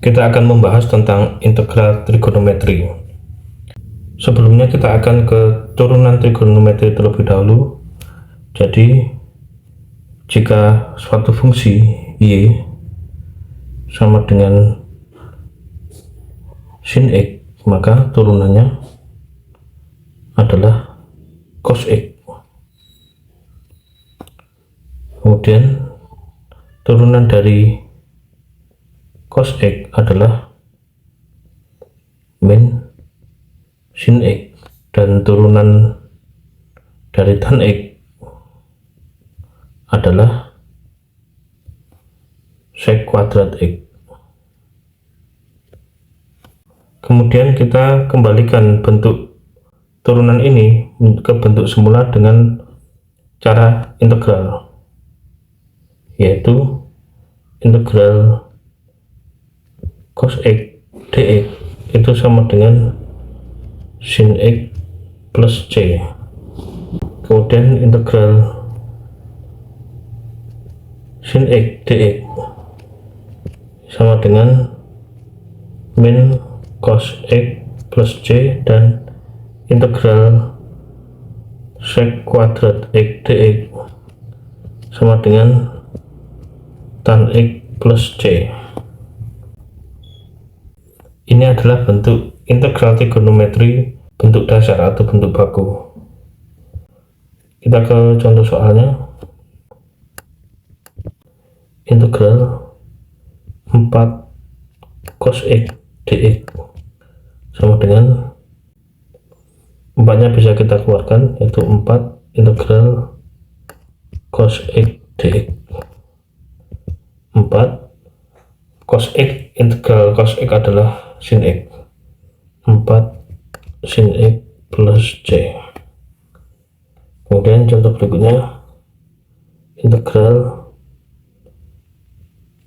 kita akan membahas tentang integral trigonometri. Sebelumnya kita akan ke turunan trigonometri terlebih dahulu. Jadi jika suatu fungsi y sama dengan sin x, maka turunannya adalah cos x. Kemudian turunan dari cos x adalah min sin x, dan turunan dari tan x adalah sec kuadrat x. Kemudian kita kembalikan bentuk turunan ini ke bentuk semula dengan cara integral, yaitu integral cos x dx itu sama dengan sin x plus c. Kemudian integral sin x dx sama dengan min cos x plus c, dan integral sec kuadrat x dx sama dengan tan x plus c. Ini adalah bentuk integral trigonometri bentuk dasar atau bentuk baku. Kita ke contoh soalnya. Integral 4 cos x dx sama dengan 4-nya bisa kita keluarkan, yaitu 4 integral cos x dx. 4 cos x, integral cos x adalah sin x, 4 sin x plus c. Kemudian contoh berikutnya, integral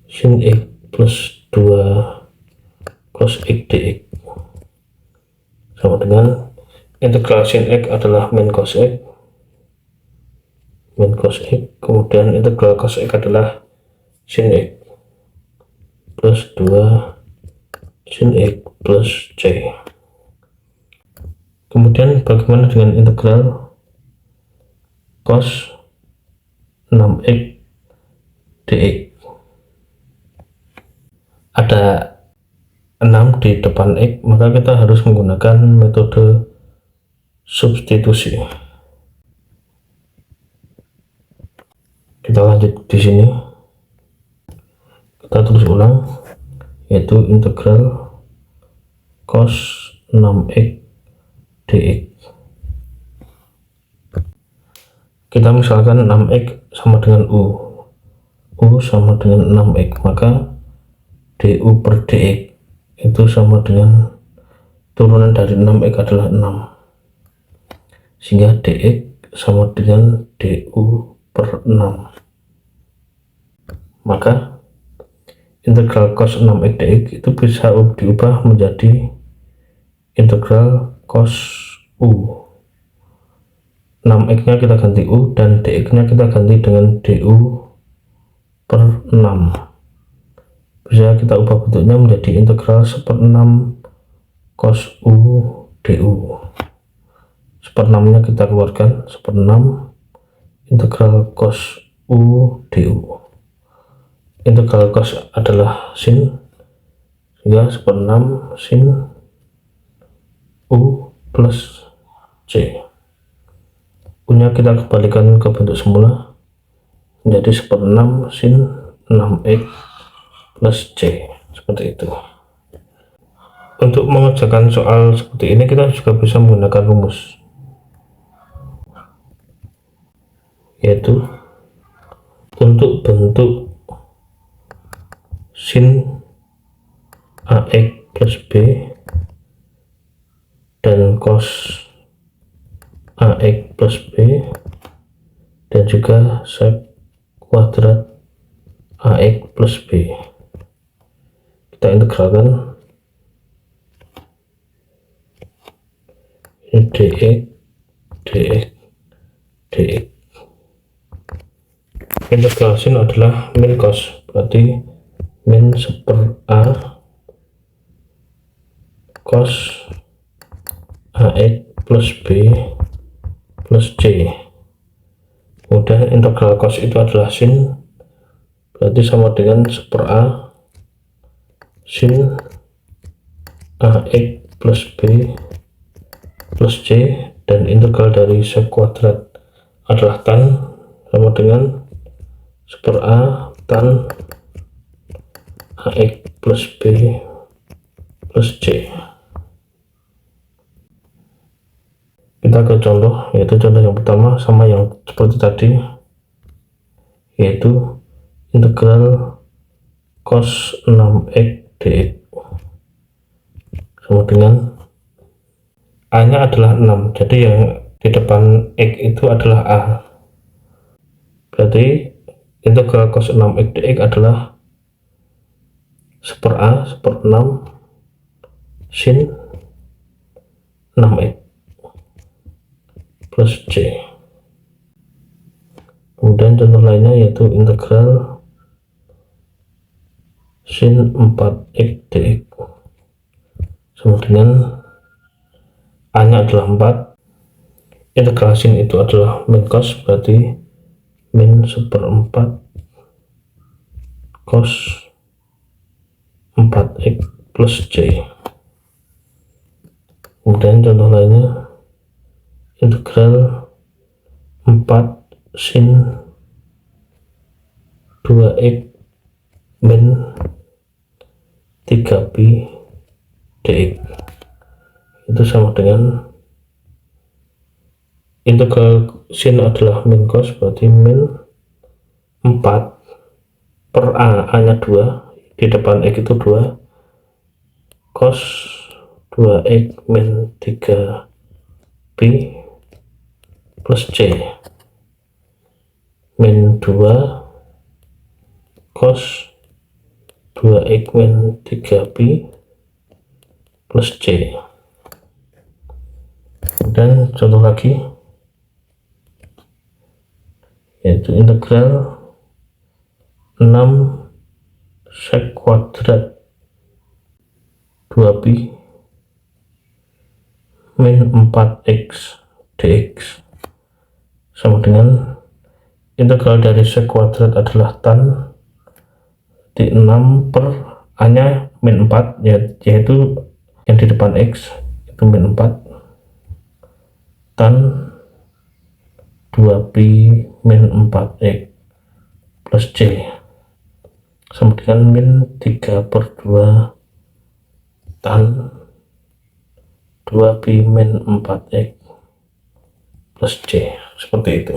sin x plus 2 cos x dx sama dengan integral sin x adalah min cos x, kemudian integral cos x adalah sin x plus 2 sin x plus c. Kemudian bagaimana dengan integral cos 6x dx? Ada 6 di depan x, maka kita harus menggunakan metode substitusi. Kita lanjut di sini, kita tulis ulang, yaitu integral cos 6x dx. Kita misalkan 6x sama dengan u sama dengan 6x, maka du per dx itu sama dengan turunan dari 6x adalah 6, sehingga dx sama dengan du per 6. Maka integral cos 6x dx itu bisa diubah menjadi integral cos u. 6x nya kita ganti u, dan dx nya kita ganti dengan du per 6. Bisa kita ubah bentuknya menjadi integral 1/6 cos u du. 1/6 nya kita keluarkan, 1/6 integral cos u du. Integral cos adalah sin, sehingga 1/6 sin u plus c. U nya kita kembalikan ke bentuk semula menjadi 1/6 sin 6x plus c, seperti itu. Untuk mengerjakan soal seperti ini kita juga bisa menggunakan rumus, yaitu untuk bentuk sin ax plus b dan cos ax plus b, dan juga sec kuadrat ax plus b, kita integralkan ini dx. Integral sin adalah min cos, berarti min 1/a cos AX plus B plus C. Kemudian integral cos itu adalah sin, berarti sama dengan 1/a sin AX plus B plus C, dan integral dari sek kuadrat adalah tan, sama dengan 1/a tan AX plus B plus C. Kita ke contoh, yaitu contoh yang pertama sama yang seperti tadi, yaitu integral cos 6x dx sama dengan a nya adalah 6, jadi yang di depan x itu adalah a, berarti integral cos 6x dx adalah 1/a 1/6 sin 6x plus C. Kemudian contoh lainnya yaitu integral sin 4x dx sama dengan a nya adalah 4, integral sin itu adalah min cos, berarti min 1/4 cos 4x plus C. Kemudian contoh lainnya integral 4 sin 2x min 3pi dx, itu sama dengan integral sin adalah min cos, berarti min 4/a, a nya 2, di depan x itu 2, cos 2x min 3pi plus C min 2 cos 2x min 3pi plus C. Dan contoh lagi yaitu integral 6 sek kuadrat 2pi min 4x dx sama dengan integral dari sek kuadrat adalah tan, di 6/a nya min 4, yaitu yang di depan x itu min 4, tan 2pi min 4x plus C sama dengan min 3/2 tan 2pi min 4x plus C, seperti itu.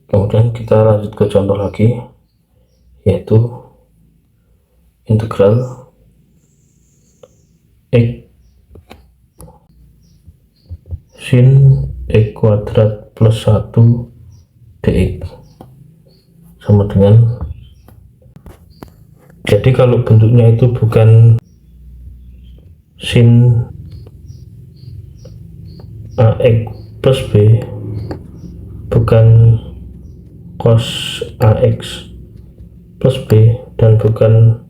Kemudian kita lanjut ke contoh lagi, yaitu integral x sin x kuadrat plus 1 dx sama dengan, jadi kalau bentuknya itu bukan sin AX plus B, bukan cos AX plus B, dan bukan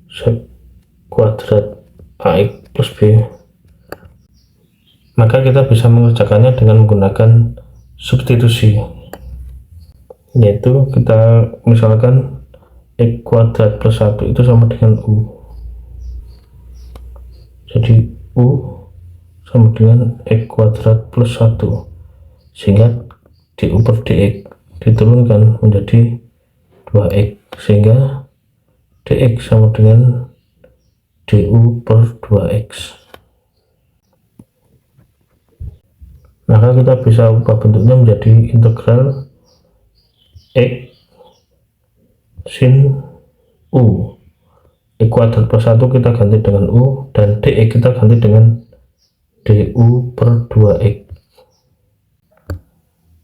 sek kuadrat AX plus B, maka kita bisa mengerjakannya dengan menggunakan substitusi, yaitu kita misalkan x kuadrat plus 1 itu sama dengan U, jadi U sama dengan x kuadrat plus 1, sehingga du per dx diturunkan menjadi 2x, sehingga dx sama dengan du per 2x. Maka kita bisa ubah bentuknya menjadi integral x sin U, x kuadrat plus 1 kita ganti dengan U, dan dx kita ganti dengan du per 2x.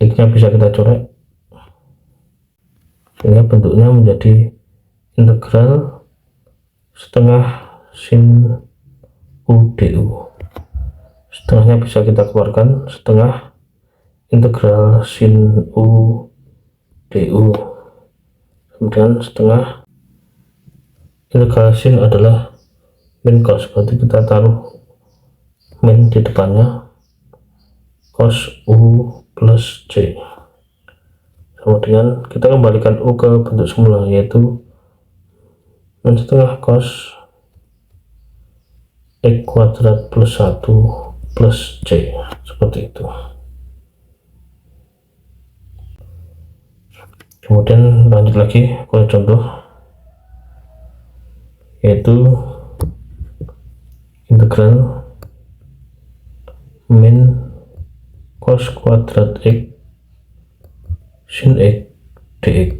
X nya bisa kita coret sehingga bentuknya menjadi integral setengah sin U du. Setengahnya bisa kita keluarkan, setengah integral sin U du kemudian setengah integral sin adalah min cos, berarti kita taruh min di depannya, cos U plus C sama dengan kita kembalikan U ke bentuk semula, yaitu min setengah cos X kuadrat plus 1 plus C, seperti itu. Kemudian lanjut lagi ke contoh, yaitu integral min cos kuadrat X sin X dx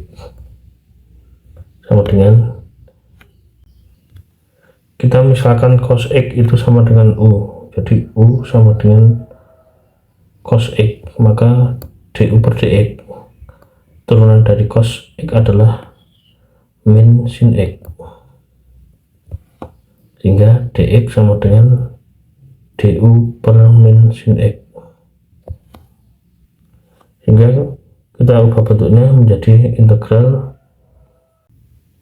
sama dengan, kita misalkan cos X itu sama dengan U, jadi U sama dengan cos X, maka du per dx turunan dari cos X adalah min sin X, sehingga dx sama dengan du per min sin X, sehingga kita ubah bentuknya menjadi integral.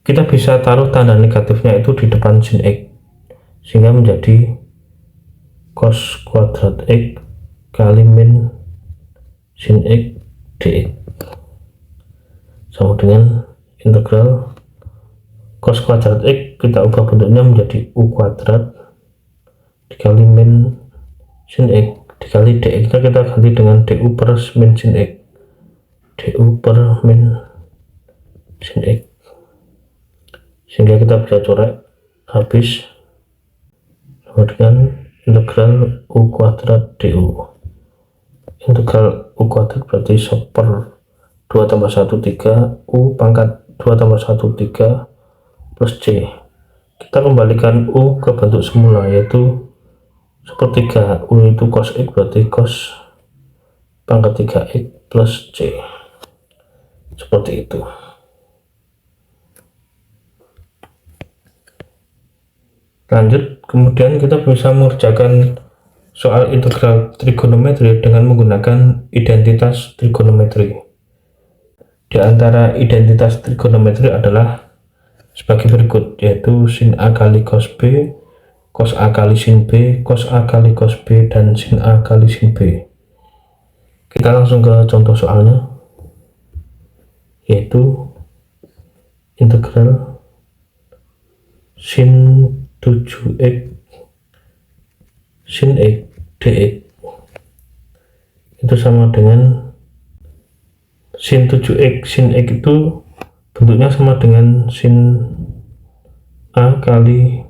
Kita bisa taruh tanda negatifnya itu di depan sin X, sehingga menjadi cos kuadrat X kali min sin X dx sama dengan integral cos kuadrat X, kita ubah bentuknya menjadi U kuadrat dikali min sin X dikali dx nya kita ganti dengan du per min sin X, du per min sin X, sehingga kita bisa coret habis sama dengan integral U kuadrat du. Integral U kuadrat berarti 1/2 tambah 1 3 U pangkat 2 tambah 1 3 plus C. Kita kembalikan U ke bentuk semula, yaitu 1/3. U itu cos X, berarti cos pangkat 3X plus C, seperti itu. Lanjut, kemudian kita bisa mengerjakan soal integral trigonometri dengan menggunakan identitas trigonometri. Di antara identitas trigonometri adalah sebagai berikut, yaitu sin A kali cos B, cos A kali sin B, cos A kali cos B, dan sin A kali sin B. Kita langsung ke contoh soalnya, yaitu integral sin 7x sin X dx itu sama dengan sin 7x sin X itu bentuknya sama dengan sin A kali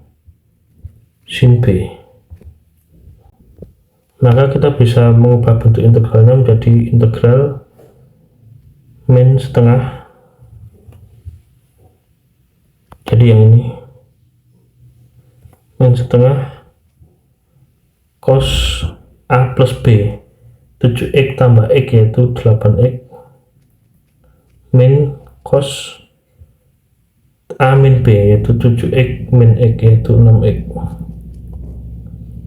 sin B, maka kita bisa mengubah bentuk integralnya menjadi integral min setengah, jadi yang ini min setengah cos A plus B 7x tambah X yaitu 8x min cos A min B yaitu 7x min X yaitu 6x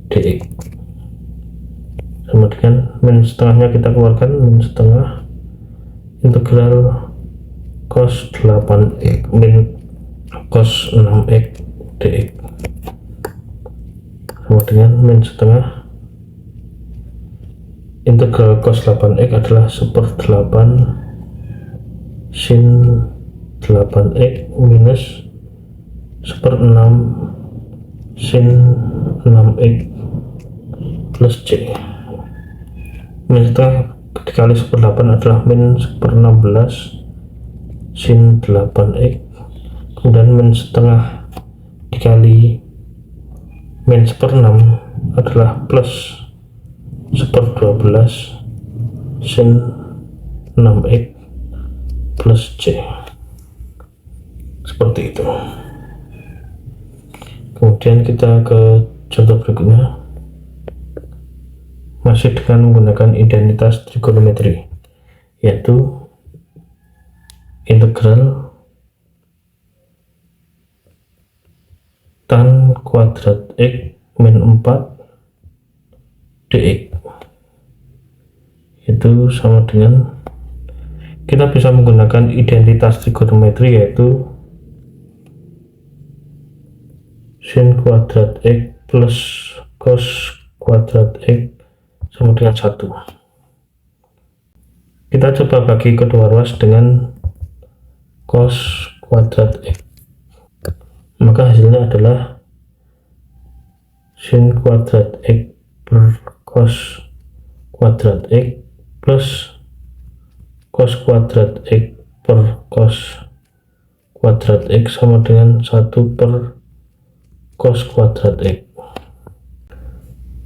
dx sama dengan min setengahnya kita keluarkan, min setengah integral cos 8x min cos 6x dx sama dengan min setengah integral cos 8x adalah 1/8 sin 8x minus 1/6 sin 6x plus C. Min setengah dikali 1/8 adalah min 1/16 sin 8x, kemudian min setengah dikali min 1/6 adalah plus 1/12 sin 6x plus C, seperti itu. Kemudian kita ke contoh berikutnya, masih dengan menggunakan identitas trigonometri, yaitu integral tan kuadrat X min 4 dx itu sama dengan, kita bisa menggunakan identitas trigonometri, yaitu sin kuadrat X plus cos kuadrat X sama dengan 1. Kita coba bagi kedua ruas dengan cos kuadrat X, maka hasilnya adalah sin kuadrat X per cos kuadrat X plus cos kuadrat X per cos kuadrat X sama dengan 1 per cos kuadrat X.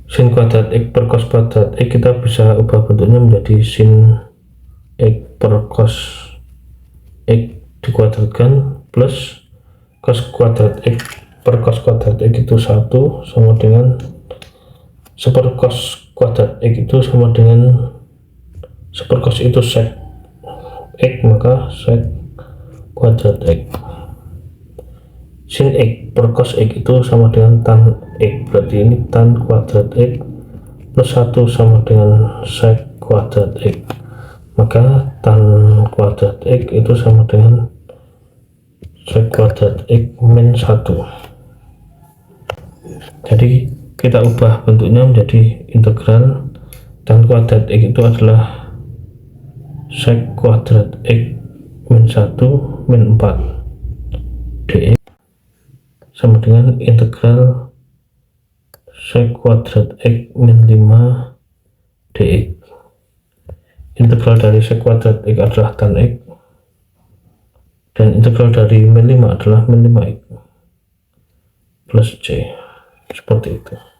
Sin kuadrat X per cos kuadrat X kita bisa ubah bentuknya menjadi sin X per cos X dikuadratkan plus cos kuadrat X per cos kuadrat X itu 1 sama dengan 1 per cos kuadrat X itu sama dengan 1 per cos itu sec X, maka sec kuadrat X. Sin X per cos X itu sama dengan tan X, berarti ini tan kuadrat X plus 1 sama dengan sec kuadrat X, maka tan kuadrat X itu sama dengan sec kuadrat X min 1. Jadi kita ubah bentuknya menjadi integral tan kuadrat X itu adalah sec kuadrat X min 1 min 4 dx sama dengan integral sec kuadrat X min 5 dx. Integral dari sec kuadrat X adalah tan X dan integral dari min 5 adalah min 5x plus C, seperti itu.